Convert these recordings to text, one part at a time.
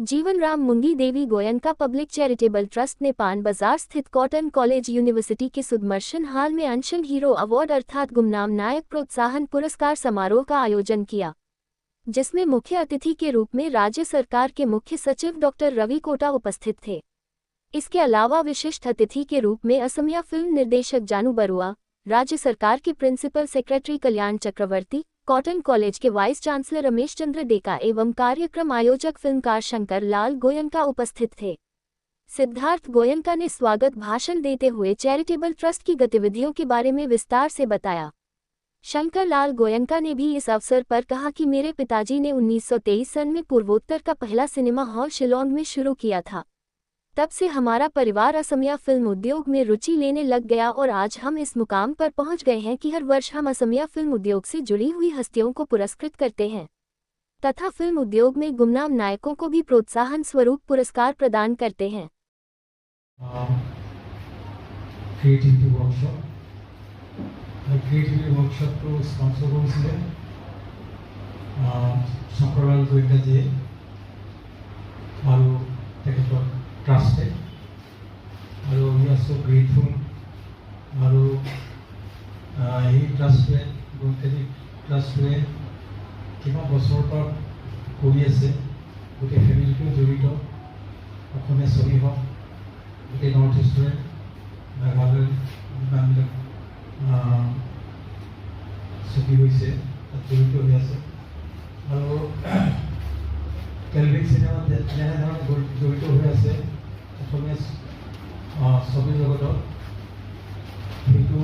जीवनराम मुंगी देवी Goenka public charitable trust ने पान बाजार स्थित कॉटन कॉलेज यूनिवर्सिटी के सुदर्शन हॉल में अनशन हीरो अवार्ड अर्थात गुमनाम नायक प्रोत्साहन पुरस्कार समारोह का आयोजन किया, जिसमें मुख्य अतिथि के रूप में राज्य सरकार के मुख्य सचिव डॉक्टर रवि कोटा उपस्थित थे। इसके अलावा विशिष्ट अतिथि के रूप में असमिया फिल्म निर्देशक जानू बरुआ, राज्य सरकार के प्रिंसिपल सेक्रेटरी कल्याण चक्रवर्ती, कॉटन कॉलेज के वाइस चांसलर रमेश चंद्र डेका एवं कार्यक्रम आयोजक फिल्मकार शंकर लाल गोयनका उपस्थित थे। सिद्धार्थ गोयनका ने स्वागत भाषण देते हुए चैरिटेबल ट्रस्ट की गतिविधियों के बारे में विस्तार से बताया। शंकर लाल गोयनका ने भी इस अवसर पर कहा कि मेरे पिताजी ने 1923 सन में पूर्वोत्तर का पहला सिनेमा हॉल शिलोंग में शुरू किया था। तब से हमारा परिवार असमिया फिल्म उद्योग में रुचि लेने लग गया और आज हम इस मुकाम पर पहुंच गए हैं कि हर वर्ष हम असमिया फिल्म उद्योग से जुड़ी हुई हस्तियों को पुरस्कृत करते हैं तथा फिल्म उद्योग में गुमनाम नायकों को भी प्रोत्साहन स्वरूप पुरस्कार प्रदान करते हैं। Trusted, we are so grateful. He trusted, trusted. কিমান বছৰ পৰা কৰি আছে গোটেই ফেমিলিটো জড়িত অসমীয়া ছবি হওক গোটেই নৰ্থ ইষ্টৰে মেঘালয় যিমানবিলাক ছবি হৈছে তাত জড়িত হৈ আছে আৰু কেলভিক চিনেমা যেনেধৰণে জড়িত হৈ আছে অসমীয়া ছবি জগতত সেইটো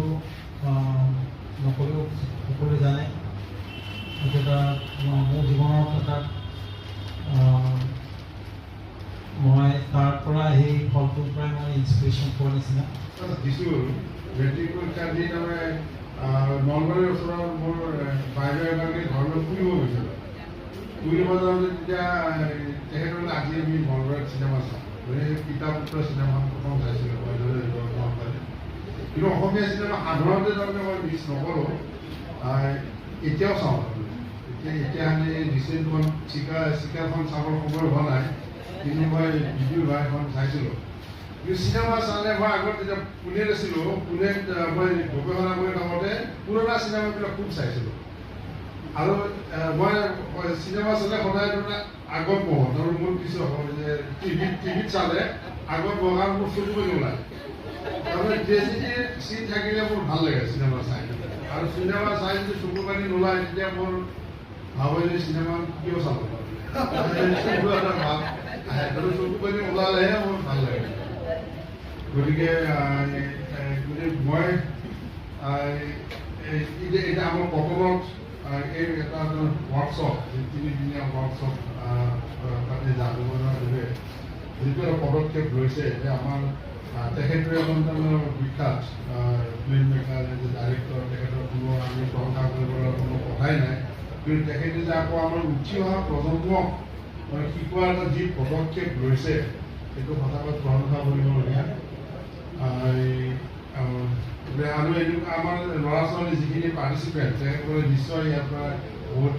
নকলেও সকলোৱে জানে। এটা মোৰ জীৱনত এটা মই তাৰ পৰা সেই ফলটোৰ পৰাই মই ইনস্পিৰেশ্যন পোৱাৰ নিচিনা দিছোঁ। মেট্ৰিক পৰীক্ষা দি তাৰমানে নলবাৰীৰ ওচৰত মোৰ বাইদেউ এগৰাকী ঘৰলৈ ফুৰিব গৈছিলোঁ। ফুৰিব যাওঁতে তেতিয়া তেখেতসকলে আজি আমি নলবাৰীত চিনেমা চাওঁ পিতা পুত্ৰ চিনেমা প্ৰথম চাইছিলোঁ কিন্তু অসমীয়া চিনেমা সাধাৰণতে তাৰমানে মই মিছ নকৰোঁ, এতিয়াও চাওঁ। এতিয়া আমি ৰিচেণ্টখন চিকাৰখন চাবৰ সময় হোৱা নাই কিন্তু মই ভিডিঅ' বা এখন চাইছিলোঁ। কিন্তু চিনেমা চালে মই আগত যেতিয়া পুনেত আছিলোঁ, পুনেত মই গৱেষণা কৰি থাকোঁতে পুৰণা চিনেমাবিলাক খুব চাইছিলোঁ আৰু মই চিনেমা চালে সদায় আগত বহোঁ আৰু মোৰ কিছু যে টিভিত চালে আগত বহাৰ মোৰ চকুৱে নোলায়। তাৰমানে ট্ৰেজেডি চিন থাকিলে মোৰ ভাল লাগে চিনেমা চাই আৰু চিনেমা চাই যদি চকু পানী নোলায় তেতিয়া মোৰ ভাবোঁ যে চিনেমা কিয় চাব চকু পানী ওলালেহে মোৰ ভাল লাগে। গতিকে মই এতিয়া আমাৰ কটনত এই এটা ৱৰ্কশ্বপ তিনিদিনীয়া ৱৰ্কশ্বপ তাতে যাদুবনৰ যিটো এটা পদক্ষেপ লৈছে যে আমাৰ তেখেতৰ এখন বিখ্যাত ফিল্ম মেকাৰ ডাইৰেক্টৰ, তেখেতৰ কোনো আমি প্ৰশংসা কৰিবলৈ কোনো কথাই নাই, কিন্তু তেখেতে যে আকৌ আমাৰ উঠি অহা প্ৰজন্মক শিকোৱাৰ এটা যি পদক্ষেপ লৈছে সেইটো সঁচাকৈ প্ৰশংসা কৰিবলগীয়া। আৰু এনেকুৱা আমাৰ ল'ৰা ছোৱালী যিখিনি পাৰ্টিচিপেণ্ট তেখেতসকলে নিশ্চয় ইয়াৰ পৰা বহুত